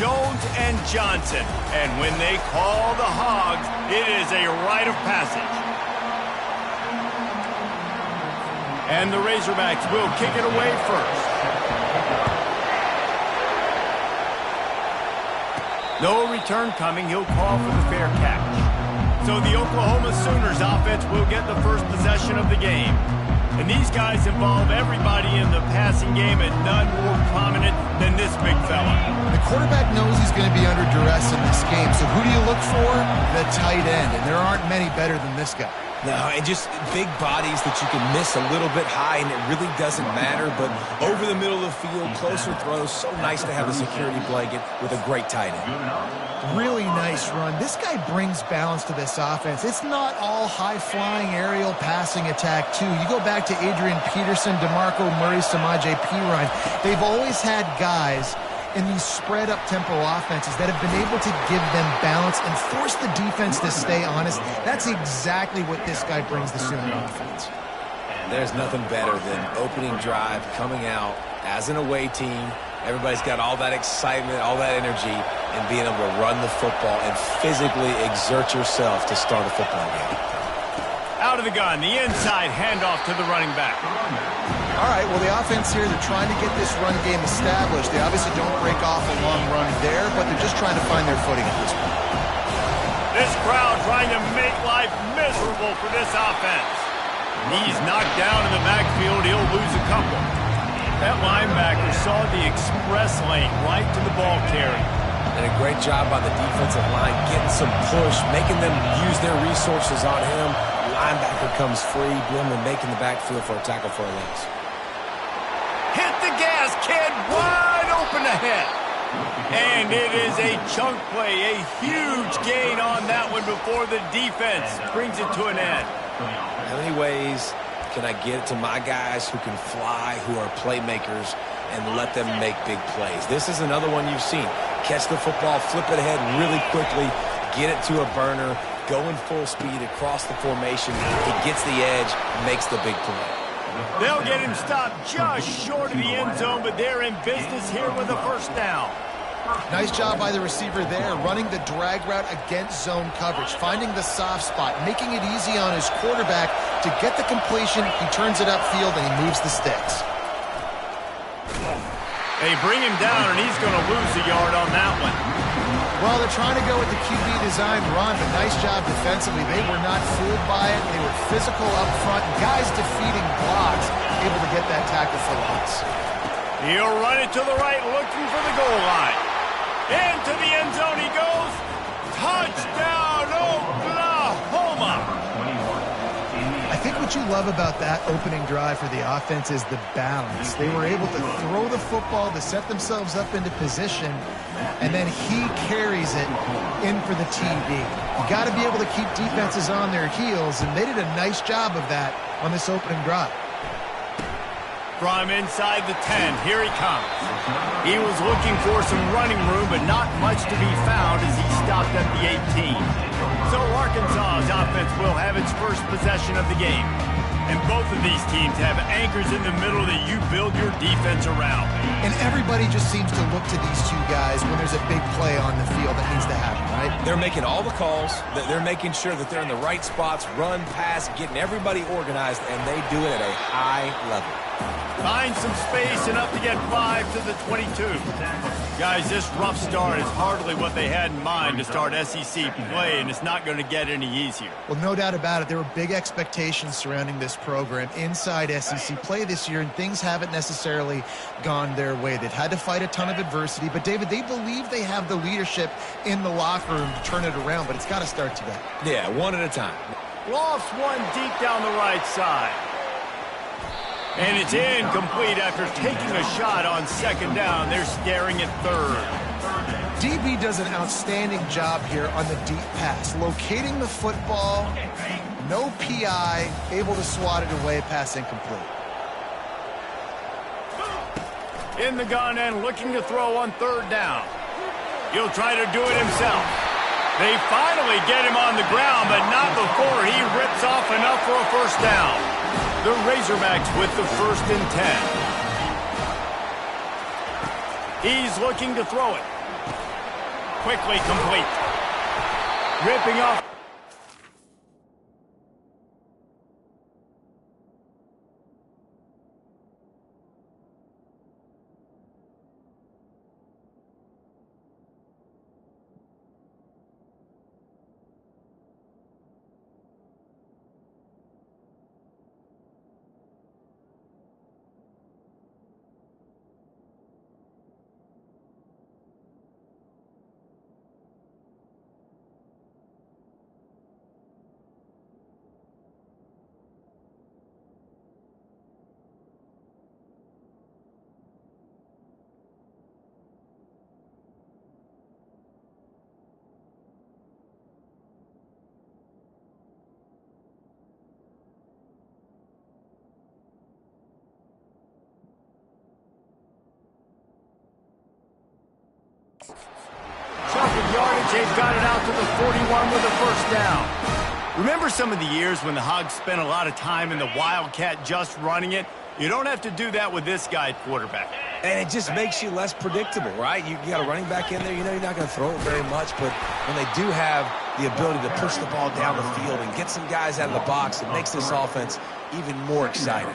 Jones and Johnson. And when they call the Hogs, it is a rite of passage. And the Razorbacks will kick it away first. No return coming. He'll call for the fair catch. So the Oklahoma Sooners offense will get the first possession of the game. And these guys involve everybody in the passing game, and none more prominent than this big fella. The quarterback knows he's going to be under duress in this game. So who do you look for? The tight end. And there aren't many better than this guy. No, and just big bodies that you can miss a little bit high, and it really doesn't matter. But over the middle of the field, closer throws, so nice to have a security blanket with a great tight end. Really nice run. This guy brings balance to this offense. It's not all high-flying aerial passing attack, too. You go back to Adrian Peterson, DeMarco Murray, Samaje Perine. They've always had guys in these spread-up tempo offenses that have been able to give them balance and force the defense to stay honest. That's exactly what this guy brings the Sooner offense. There's nothing better than opening drive, coming out as an away team. Everybody's got all that excitement, all that energy, and being able to run the football and physically exert yourself to start a football game. Out of the gun, the inside handoff to the running back. All right, well, the offense here, they're trying to get this run game established. They obviously don't break off a long run there, but they're just trying to find their footing at this point. This crowd trying to make life miserable for this offense. He's knocked down in the backfield. He'll lose a couple. That linebacker saw the express lane right to the ball carrier. And a great job by the defensive line, getting some push, making them use their resources on him. Linebacker comes free, Blum making the backfield for a tackle for a loss. Hit the gas, kid, wide open ahead. And it is a chunk play, a huge gain on that one before the defense brings it to an end. How many ways can I get it to my guys who can fly, who are playmakers, and let them make big plays? This is another one you've seen. Catch the football, flip it ahead really quickly, get it to a burner, going full speed across the formation. He gets the edge, makes the big play. They'll get him stopped just short of the end zone, but they're in business here with a first down. Nice job by the receiver there, running the drag route against zone coverage, finding the soft spot, making it easy on his quarterback to get the completion. He turns it upfield, and he moves the sticks. They bring him down, and he's going to lose a yard on that one. Well, they're trying to go with the QB design run, but nice job defensively. They were not fooled by it. They were physical up front. Guys defeating blocks, able to get that tackle for loss. He'll run it to the right, looking for the goal line. Into the end zone he goes. Touchdown, Oklahoma! I think what you love about that opening drive for the offense is the balance. They were able to throw the football to set themselves up into position, and then he carries it in for the TD. You got to be able to keep defenses on their heels, and they did a nice job of that on this opening drive. From inside the 10, here he comes. He was looking for some running room, but not much to be found as he stopped at the 18. So Arkansas's offense will have its first possession of the game. And both of these teams have anchors in the middle that you build your defense around. And everybody just seems to look to these two guys when there's a big play on the field that needs to happen, right? They're making all the calls. They're making sure that they're in the right spots, run, pass, getting everybody organized, and they do it at a high level. Find some space, enough to get 5 to the 22. Guys, this rough start is hardly what they had in mind to start SEC play, and it's not going to get any easier. Well, no doubt about it. There were big expectations surrounding this program inside SEC play this year, and things haven't necessarily gone their way. They've had to fight a ton of adversity, but, David, they believe they have the leadership in the locker room to turn it around, but it's got to start today. Yeah, one at a time. Lost one deep down the right side. And it's incomplete after taking a shot on second down. They're staring at third. DB does an outstanding job here on the deep pass, locating the football, no PI, able to swat it away, pass incomplete. In the gun and looking to throw on third down. He'll try to do it himself. They finally get him on the ground, but not before he rips off enough for a first down. The Razorbacks with the 1st and 10. He's looking to throw it. quickly complete. Ripping off. Chunk yardage, they've got it out to the 41 with a first down. Remember some of the years when the Hogs spent a lot of time in the Wildcat just running it? You don't have to do that with this guy at quarterback. And it just makes you less predictable, right? You got a running back in there, you know you're not going to throw it very much, but when they do have the ability to push the ball down the field and get some guys out of the box, it makes this offense even more exciting.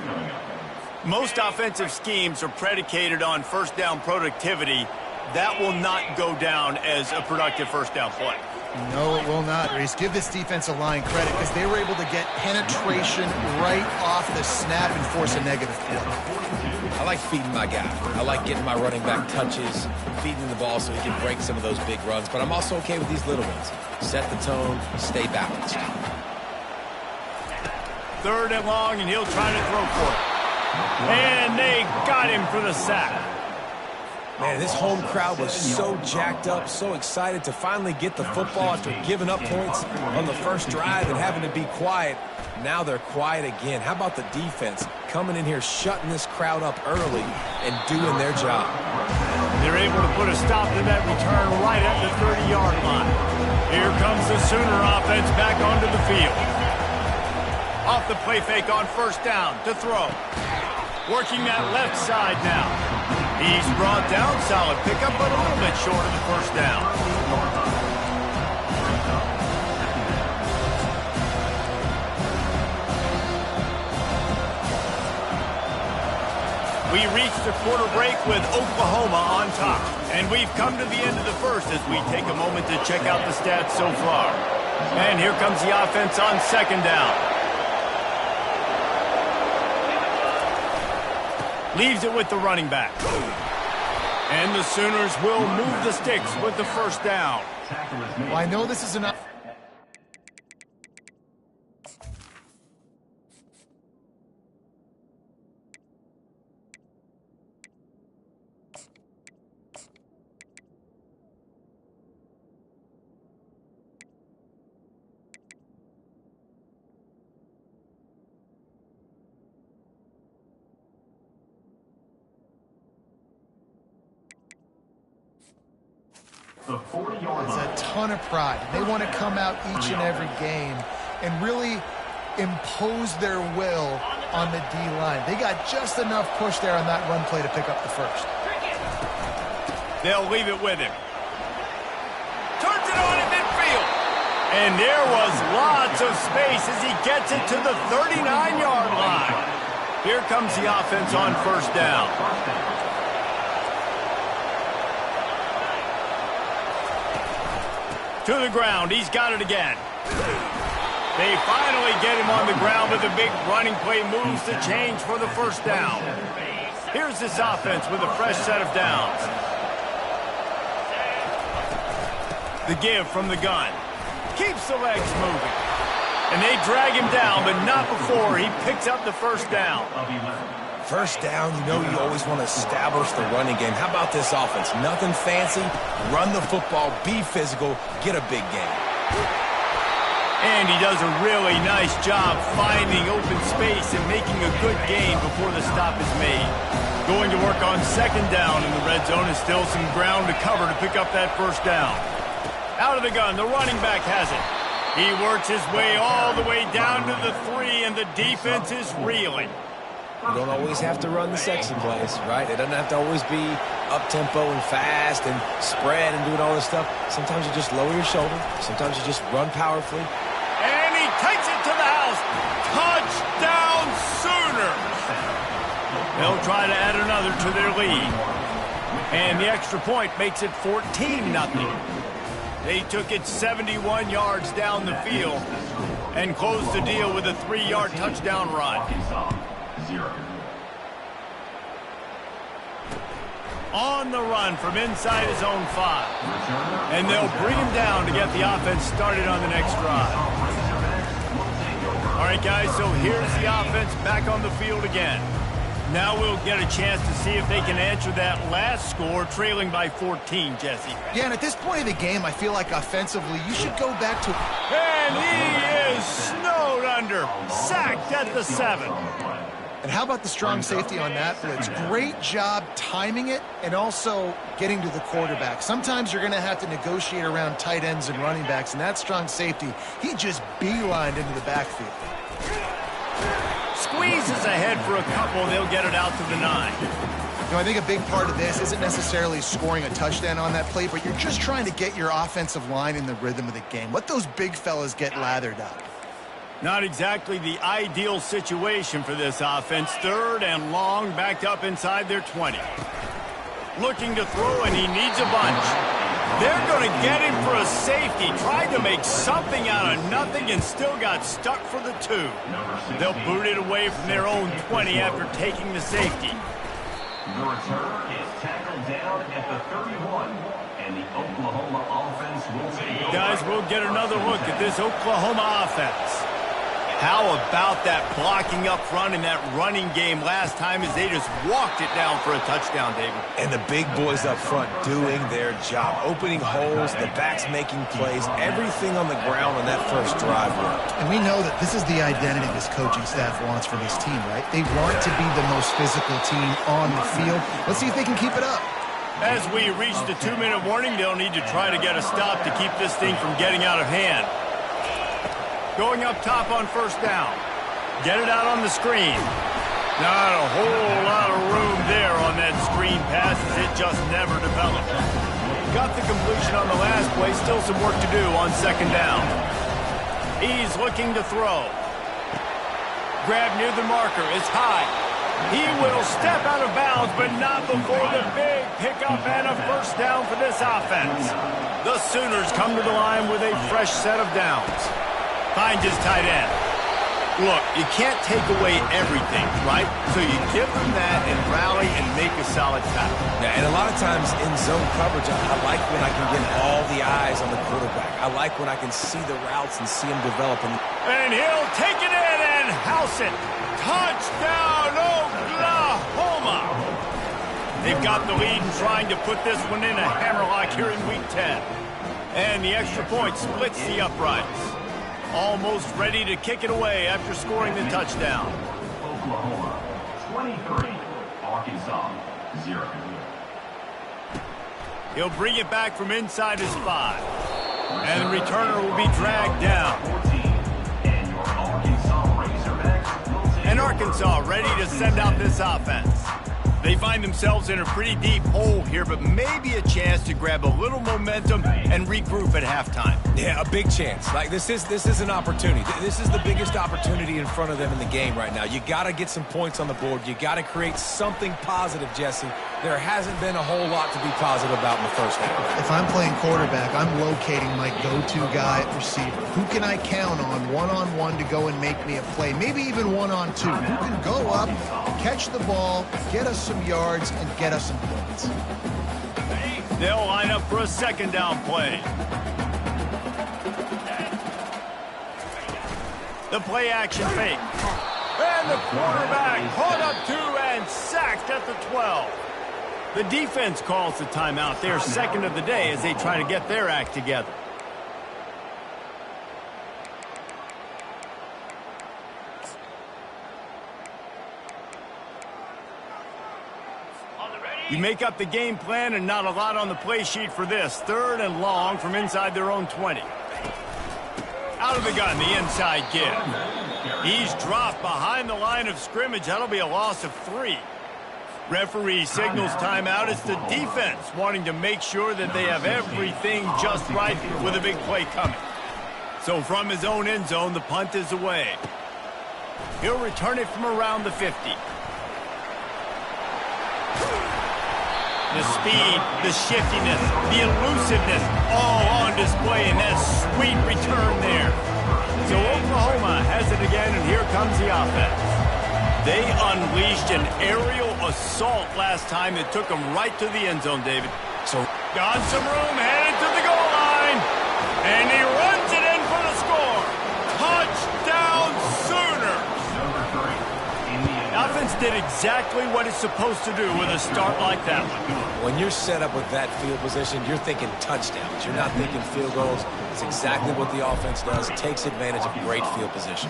Most offensive schemes are predicated on first down productivity. That will not go down as a productive first down play. No, it will not, Reese. Give this defensive line credit because they were able to get penetration right off the snap and force a negative play. I like feeding my guy. I like getting my running back touches, feeding the ball so he can break some of those big runs, but I'm also okay with these little ones. Set the tone, stay balanced. 3rd and long, and he'll try to throw for it. And they got him for the sack. Man, this home crowd was so jacked up, so excited to finally get the football after giving up points on the first drive and having to be quiet. Now they're quiet again. How about the defense coming in here, shutting this crowd up early and doing their job? They're able to put a stop to that return right at the 30-yard line. Here comes the Sooner offense back onto the field. Off the play fake on first down to throw. Working that left side now. He's brought down, solid pickup, but a little bit short of the first down. We reach the quarter break with Oklahoma on top. And we've come to the end of the first as we take a moment to check out the stats so far. And here comes the offense on second down. Leaves it with the running back. And the Sooners will move the sticks with the first down. Well, I know this is enough. It's a ton of pride. They want to come out each and every game and really impose their will on the D-line. They got just enough push there on that run play to pick up the first. They'll leave it with him. Turns it on in midfield. And there was lots of space as he gets it to the 39-yard line. Here comes the offense on first down. To the ground, he's got it again. They finally get him on the ground with a big running play, moves the change for the first down. Here's this offense with a fresh set of downs. The give from the gun. Keeps the legs moving. And they drag him down, but not before he picks up the first down. First down, you know you always want to establish the running game. How about this offense? Nothing fancy. Run the football, be physical, get a big gain. And he does a really nice job finding open space and making a good gain before the stop is made. Going to work on second down in the red zone is still some ground to cover to pick up that first down. Out of the gun, the running back has it. He works his way all the way down to the 3, and the defense is reeling. You don't always have to run the sexy plays, right? It doesn't have to always be up-tempo and fast and spread and doing all this stuff. Sometimes you just lower your shoulder. Sometimes you just run powerfully. And he takes it to the house. Touchdown Sooners! They'll try to add another to their lead. And the extra point makes it 14-0. They took it 71 yards down the field and closed the deal with a 3-yard touchdown run. On the run from inside his own 5. And they'll bring him down to get the offense started on the next drive. All right, guys, so here's the offense back on the field again. Now we'll get a chance to see if they can answer that last score, trailing by 14, Jesse. Yeah, and at this point of the game, I feel like offensively, you should go back to... And he is snowed under, sacked at the 7. And how about the strong safety on that blitz? Great job timing it and also getting to the quarterback. Sometimes you're going to have to negotiate around tight ends and running backs, and that strong safety, he just beelined into the backfield. Squeezes ahead for a couple. They'll get it out to the 9. You know, I think a big part of this isn't necessarily scoring a touchdown on that play, but you're just trying to get your offensive line in the rhythm of the game. Let those big fellas get lathered up. Not exactly the ideal situation for this offense. 3rd and long, backed up inside their 20. Looking to throw, and he needs a bunch. They're going to get him for a safety. Tried to make something out of nothing and still got stuck for the 2. They'll boot it away from their own 20 after taking the safety. The return is tackled down at the 31, and the Oklahoma offense will take over. Guys, we'll get another look at this Oklahoma offense. How about that blocking up front in that running game last time as they just walked it down for a touchdown, David? And the big boys up front doing their job, opening holes, the backs making plays, everything on the ground on that first drive worked. And we know that this is the identity this coaching staff wants for this team, right? They want to be the most physical team on the field. Let's see if they can keep it up. As we reach the 2-minute warning, they'll need to try to get a stop to keep this thing from getting out of hand. Going up top on 1st down. Get it out on the screen. Not a whole lot of room there on that screen pass as it just never developed. Got the completion on the last play. Still some work to do on 2nd down. He's looking to throw. Grab near the marker is high. He will step out of bounds, but not before the big pickup and a 1st down for this offense. The Sooners come to the line with a fresh set of downs. Finds his tight end. Look, you can't take away everything, right? So you give them that and rally and make a solid tackle. Yeah, and a lot of times in zone coverage, I like when I can get all the eyes on the quarterback. I like when I can see the routes and see them develop. And he'll take it in and house it. Touchdown, Oklahoma! They've got the lead and trying to put this one in a hammerlock here in Week 10. And the extra point splits the uprights. Almost ready to kick it away after scoring the touchdown. Oklahoma 23, Arkansas 0. He'll bring it back from inside his 5. And the returner will be dragged down. And your Arkansas Razorbacks will take And Arkansas ready to send out this offense. They find themselves in a pretty deep hole here, but maybe a chance to grab a little momentum and regroup at halftime. Yeah, a big chance. Like this is an opportunity. This is the biggest opportunity in front of them in the game right now. You got to get some points on the board. You got to create something positive, Jesse. There hasn't been a whole lot to be positive about in the first half. If I'm playing quarterback, I'm locating my go-to guy at receiver. Who can I count on one-on-one to go and make me a play? Maybe even one-on-two. Who can go up, catch the ball, get us some yards, and get us some points. They'll line up for a 2nd down play. The play action fake. And the quarterback caught up 2 and sacked at the 12. The defense calls the timeout, their 2nd of the day, as they try to get their act together. You make up the game plan and not a lot on the play sheet for this. 3rd and long from inside their own 20. Out of the gun, the inside give. He's dropped behind the line of scrimmage. That'll be a loss of 3. Referee signals timeout. It's the defense wanting to make sure that they have everything just right with a big play coming. So from his own end zone, the punt is away. He'll return it from around the 50. The speed, the shiftiness, the elusiveness, all on display in that sweet return there. So Oklahoma has it again, and here comes the offense. They unleashed an aerial assault last time that took them right to the end zone, David. So got some room, headed to the goal line, and he runs it in for the score. Touchdown Sooners! The offense did exactly what it's supposed to do with a start like that one. When you're set up with that field position, you're thinking touchdowns. You're not thinking field goals. It's exactly what the offense does. It takes advantage of great field position.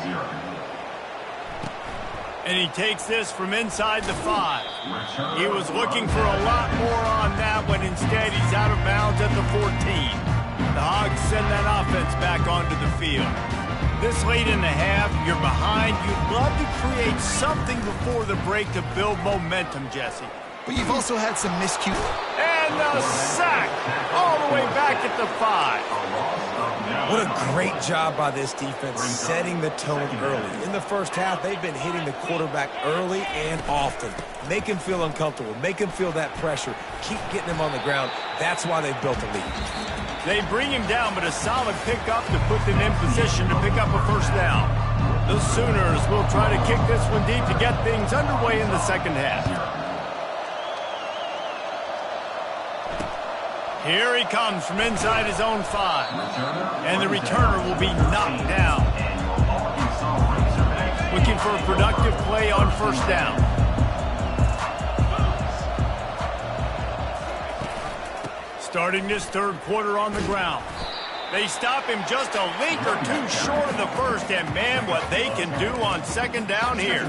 And he takes this from inside the 5. He was looking for a lot more on that, but instead he's out of bounds at the 14. The Hogs send that offense back onto the field. This late in the half, you're behind. You'd love to create something before the break to build momentum, Jesse. But you've also had some miscues. And a sack all the way back at the 5. What a great job by this defense setting the tone early. In the first half, they've been hitting the quarterback early and often. Make him feel uncomfortable. Make him feel that pressure. Keep getting him on the ground. That's why they've built a lead. They bring him down, but a solid pickup to put them in position to pick up a first down. The Sooners will try to kick this one deep to get things underway in the second half. Here he comes from inside his own 5. And the returner will be knocked down. Looking for a productive play on first down. Starting this third quarter on the ground. They stop him just a link or two short of the first, and man, what they can do on second down here.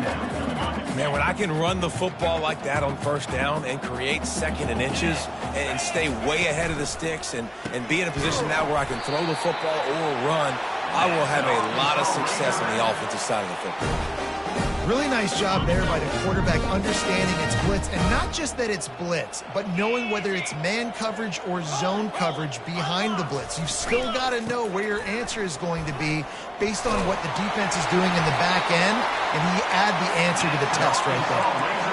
Man, when I can run the football like that on first down and create second and inches and stay way ahead of the sticks and be in a position now where I can throw the football or run, I will have a lot of success on the offensive side of the football. Really nice job there by the quarterback understanding it's blitz, and not just that it's blitz, but knowing whether it's man coverage or zone coverage behind the blitz. You've still got to know where your answer is going to be based on what the defense is doing in the back end, and you add the answer to the test right there.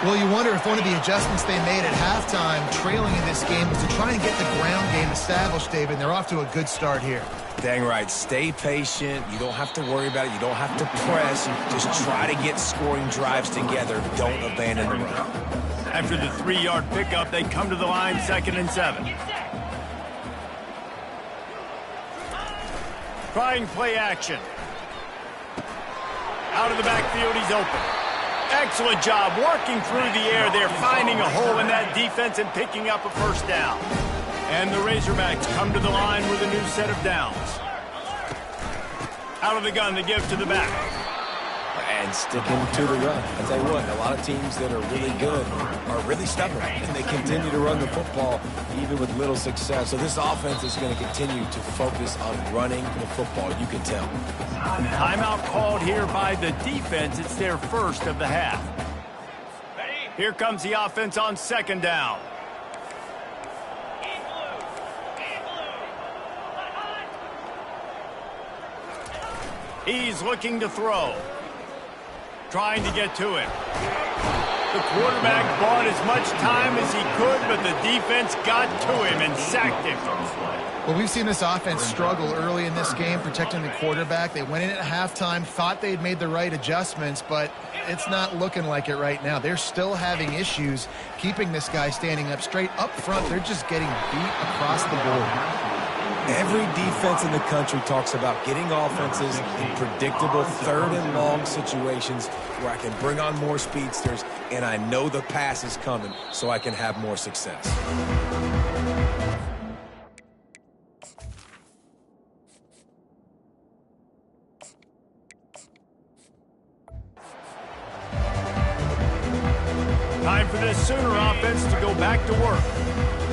Well, you wonder if one of the adjustments they made at halftime, trailing in this game, was to try and get the ground game established, David, and they're off to a good start here. Dang right. Stay patient. You don't have to worry about it. You don't have to press. You just try to get scoring drives together. Don't abandon the run. After the 3-yard pickup, they come to the line, 2nd and 7. Trying play action. Out of the backfield, he's open. Excellent job working through the air there, finding a hole in that defense and picking up a first down. And the Razorbacks come to the line with a new set of downs. Out of the gun to give to the back. And sticking to the run. I tell you what, a lot of teams that are really good are really stubborn, and they continue to run the football even with little success. So this offense is going to continue to focus on running the football. You can tell. Timeout called here by the defense. It's their first of the half. Here comes the offense on second down. He's looking to throw. Trying to get to it. The quarterback bought as much time as he could, but the defense got to him and sacked him. Well, we've seen this offense struggle early in this game protecting the quarterback. They went in at halftime, thought they'd made the right adjustments, but it's not looking like it right now. They're still having issues keeping this guy standing up straight. Up front, they're just getting beat across the board. Every defense in the country talks about getting offenses in predictable third and long situations where I can bring on more speedsters and I know the pass is coming so I can have more success. Time for this Sooner offense to go back to work.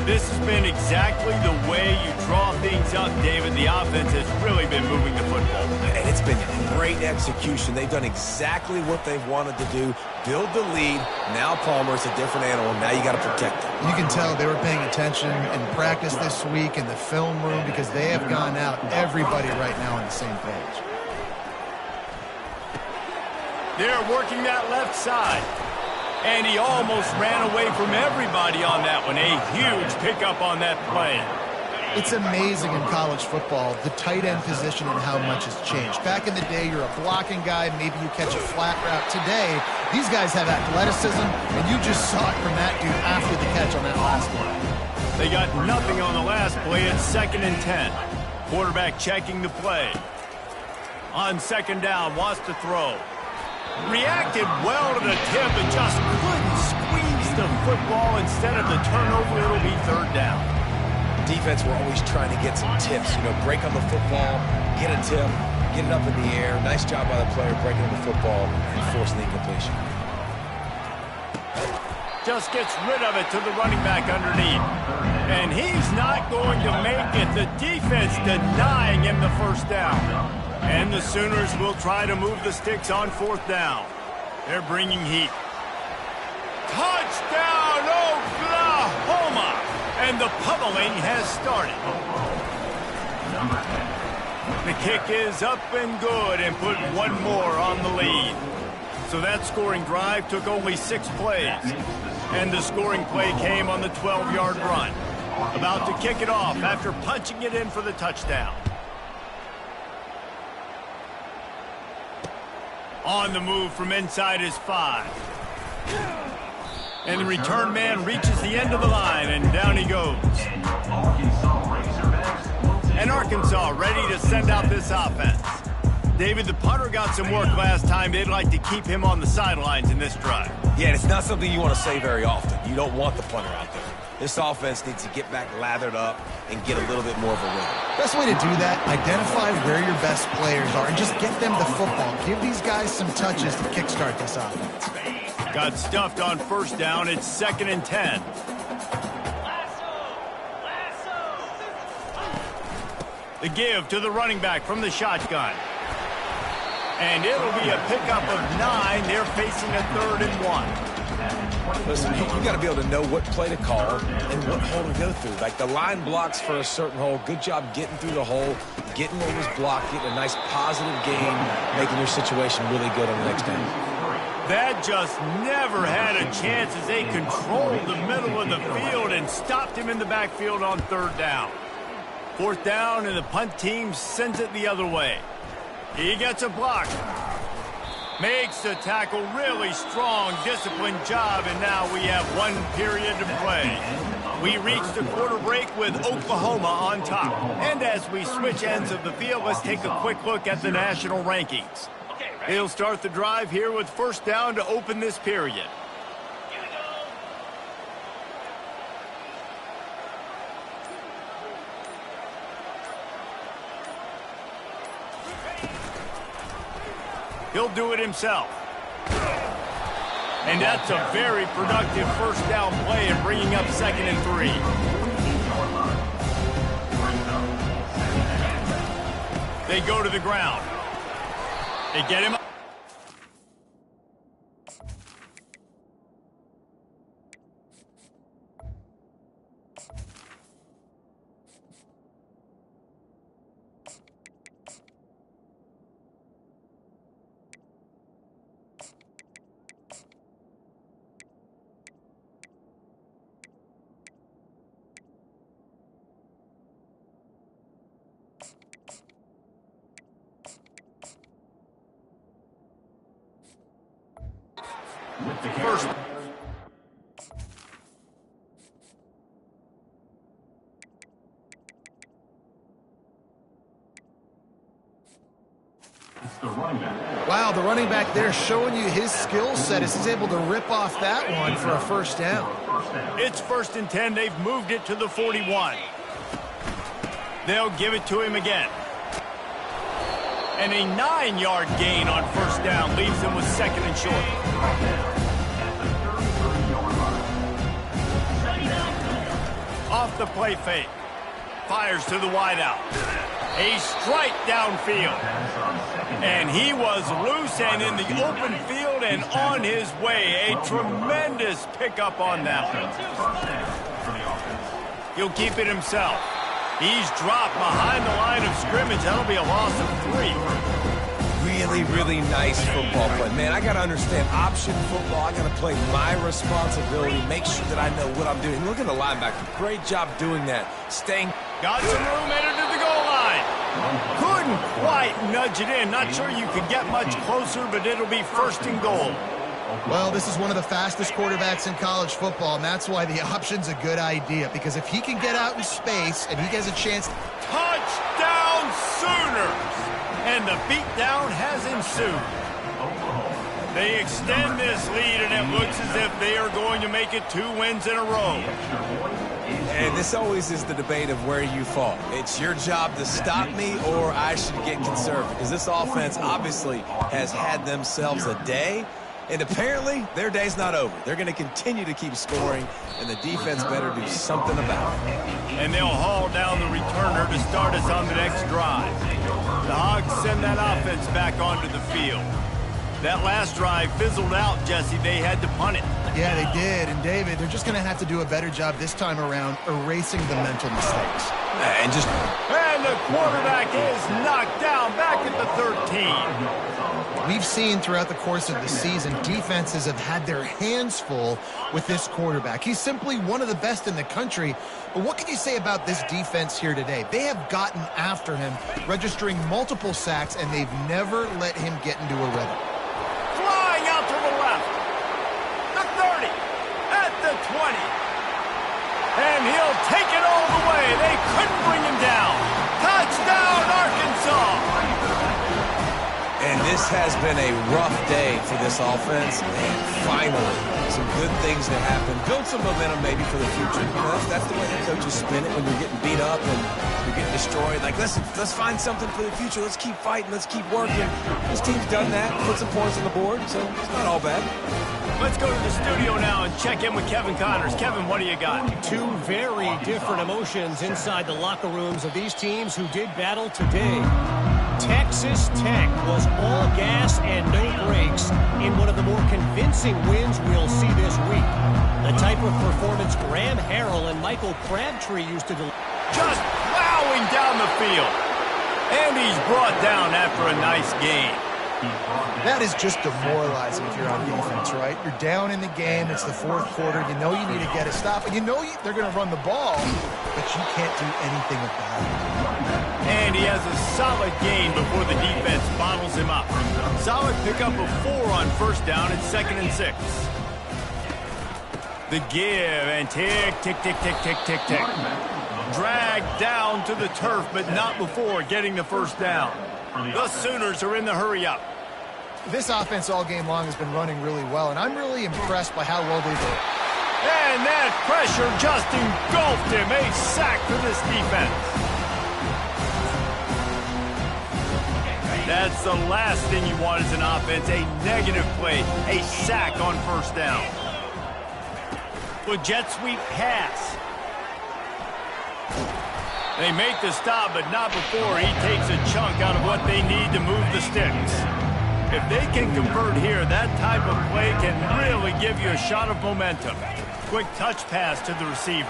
This has been exactly the way you draw things things up, David. The offense has really been moving the football. And it's been great execution. They've done exactly what they've wanted to do. Build the lead. Now Palmer's a different animal. Now you got to protect him. You can tell they were paying attention in practice this week in the film room because they have gone out, everybody right now on the same page. They're working that left side. And he almost ran away from everybody on that one. A huge pickup on that play. It's amazing in college football, the tight end position and how much has changed. Back in the day, you're a blocking guy, maybe you catch a flat route. Today, these guys have athleticism, and you just saw it from that dude after the catch on that last one. They got nothing on the last play. It's 2nd and 10. Quarterback checking the play. On 2nd down, wants to throw. Reacted well to the tip and just couldn't squeeze the football. Instead of the turnover, it'll be 3rd down. Defense, we're always trying to get some tips. You know, break on the football, get a tip, get it up in the air. Nice job by the player breaking on the football and forcing the incompletion. Just gets rid of it to the running back underneath. And he's not going to make it. The defense denying him the 1st down. And the Sooners will try to move the sticks on 4th down. They're bringing heat. Touchdown, Oklahoma! And the pummeling has started. The kick is up and good and put one more on the lead. So that scoring drive took only 6 plays. And the scoring play came on the 12-yard run. About to kick it off after punching it in for the touchdown. On the move from inside his 5. And the return man reaches the end of the line, and down he goes. And Arkansas ready to send out this offense. David, the punter got some work last time. They'd like to keep him on the sidelines in this drive. Yeah, and it's not something you want to say very often. You don't want the punter out there. This offense needs to get back lathered up and get a little bit more of a rhythm. Best way to do that, identify where your best players are and just get them the football. Give these guys some touches to kickstart this offense. Got stuffed on 1st down. It's 2nd and 10. The give to the running back from the shotgun. And it'll be a pickup of 9. They're facing a 3rd and 1. Listen, you got to be able to know what play to call and what hole to go through. Like the line blocks for a certain hole. Good job getting through the hole, getting what was blocked, getting a nice positive gain, making your situation really good on the next down. That just never had a chance as they controlled the middle of the field and stopped him in the backfield on 3rd down. 4th down, and the punt team sends it the other way. He gets a block. Makes the tackle, really strong, disciplined job, and now we have 1 period to play. We reach the quarter break with Oklahoma on top. And as we switch ends of the field, let's take a quick look at the national rankings. He'll start the drive here with 1st down to open this period. He'll do it himself. And that's a very productive 1st down play and bringing up 2nd and 3. They go to the ground. They get him up. First. Wow, the running back there showing you his skill set as he's able to rip off that one for a 1st down. It's 1st and 10. They've moved it to the 41. They'll give it to him again. And a 9-yard gain on 1st down leaves them with 2nd and short. Off the play fake. fires to the wideout. A strike downfield. And he was loose and in the open field and on his way. A tremendous pickup on that one. He'll keep it himself. He's dropped behind the line of scrimmage. That'll be a loss of 3. Really, really nice football play. Man, I got to understand option football. I got to play my responsibility, make sure that I know what I'm doing. Look at the linebacker. Great job doing that. Staying. Got some room, entered to the goal line. Couldn't quite nudge it in. Not sure you could get much closer, but it'll be first and goal. Well, this is one of the fastest quarterbacks in college football, and that's why the option's a good idea, because if he can get out in space and he gets a chance... Touchdown Sooners! And the beatdown has ensued. They extend this lead, and it looks as if they are going to make it 2 wins in a row. And this always is the debate of where you fall. It's your job to stop me, or I should get conservative, because this offense obviously has had themselves a day. And apparently, their day's not over. They're going to continue to keep scoring, and the defense better do something about it. And they'll haul down the returner to start us on the next drive. The Hogs send that offense back onto the field. That last drive fizzled out, Jesse. They had to punt it. Yeah, they did. And, David, they're just going to have to do a better job this time around erasing the mental mistakes. And the quarterback is knocked down back at the 13. We've seen throughout the course of the season, defenses have had their hands full with this quarterback. He's simply one of the best in the country. But what can you say about this defense here today? They have gotten after him, registering multiple sacks, and they've never let him get into a rhythm. Flying out to the left. The 30. At the 20. And he'll take it all the way. They couldn't bring him down. Touchdown, Arkansas. And this has been a rough day for this offense. And finally, some good things to happen. Build some momentum maybe for the future. You know, that's the way the coaches spin it when you're getting beat up and you're getting destroyed. Like, let's find something for the future. Let's keep fighting. Let's keep working. This team's done that. Put some points on the board, so it's not all bad. Let's go to the studio now and check in with Kevin Connors. Kevin, what do you got? 2 very different emotions inside the locker rooms of these teams who did battle today. Texas Tech was all gas and no brakes in one of the more convincing wins we'll see this week. The type of performance Graham Harrell and Michael Crabtree used to deliver. Just plowing down the field. And he's brought down after a nice game. That is just demoralizing if you're on defense, right? You're down in the game. It's the 4th quarter. You know you need to get a stop. And you know they're going to run the ball, but you can't do anything about it. And he has a solid gain before the defense bottles him up. Solid pickup of 4 on first down. It's 2nd and 6. The give and tick, tick, tick, tick, tick, tick, tick. Dragged down to the turf, but not before getting the first down. The Sooners are in the hurry-up. This offense all game long has been running really well, and I'm really impressed by how well they do. And that pressure just engulfed him. A sack for this defense. That's the last thing you want as an offense, a negative play, a sack on first down. The jet sweep pass. They make the stop, but not before he takes a chunk out of what they need to move the sticks. If they can convert here, that type of play can really give you a shot of momentum. Quick touch pass to the receiver.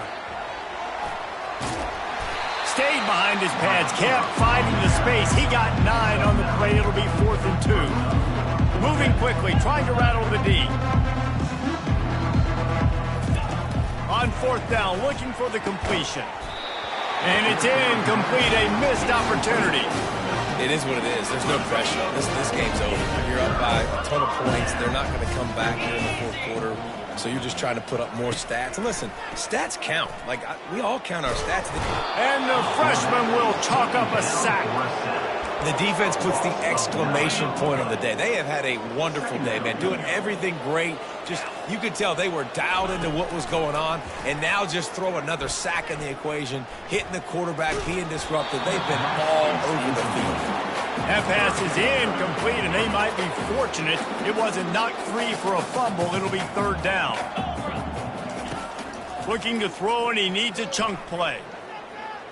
Stayed behind his pads, kept fighting the space. He got 9 on the play. It'll be 4th and 2. Moving quickly, trying to rattle the D. On 4th down, looking for the completion. And it's incomplete, a missed opportunity. It is what it is. There's no pressure. This game's over. You're up by a ton of points. They're not going to come back here in the 4th quarter. So you're just trying to put up more stats. And listen, stats count. Like, we all count our stats. And the freshman will chalk up a sack. The defense puts the exclamation point on the day. They have had a wonderful day, man. Doing everything great. Just, you could tell they were dialed into what was going on. And now just throw another sack in the equation. Hitting the quarterback, being disrupted. They've been all over the field. That pass is incomplete, and they might be fortunate it wasn't knocked free for a fumble. It'll be 3rd down. Looking to throw, and he needs a chunk play.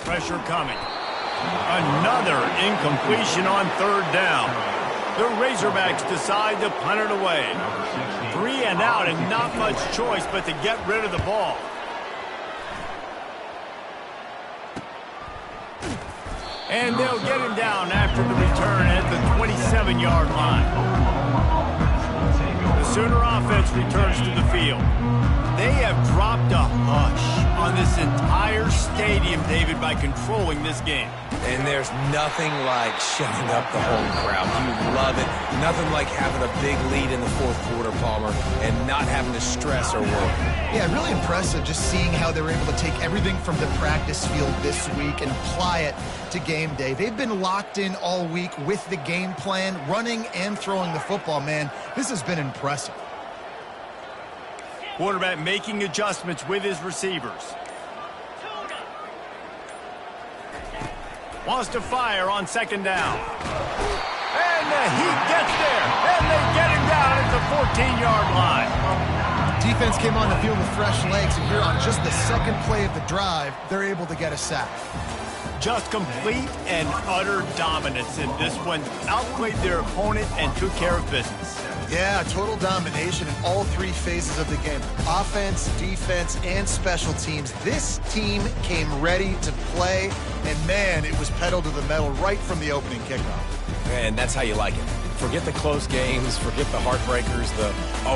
Pressure coming. Another incompletion on 3rd down. The Razorbacks decide to punt it away. 3 and out, and not much choice but to get rid of the ball. And they'll get him down after the return at the 27-yard line. The Sooner offense returns to the field. They have dropped a hush on this entire stadium, David, by controlling this game. And there's nothing like shutting up the home crowd. You love it. Nothing like having a big lead in the 4th quarter, Palmer, and not having to stress or worry. Yeah, really impressive just seeing how they were able to take everything from the practice field this week and apply it to game day. They've been locked in all week with the game plan, running and throwing the football, man. This has been impressive. Quarterback making adjustments with his receivers. Wants to fire on 2nd down. And he gets there. And they get him down at the 14-yard line. Defense came on the field with fresh legs, and here on just the 2nd play of the drive, they're able to get a sack. Just complete and utter dominance in this one. Outplayed their opponent and took care of business. Yeah, total domination in all 3 phases of the game. Offense, defense, and special teams. This team came ready to play, and man, it was pedal to the metal right from the opening kickoff. And that's how you like it. Forget the close games, forget the heartbreakers,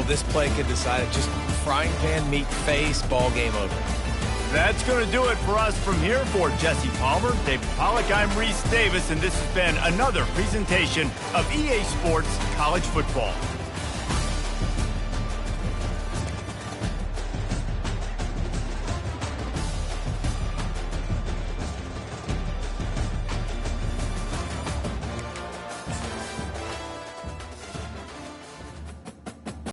this play could decide it. Just frying pan, meat face, ball game over. That's going to do it for us from here. For Jesse Palmer, David Pollack, I'm Reese Davis, and this has been another presentation of EA Sports College Football.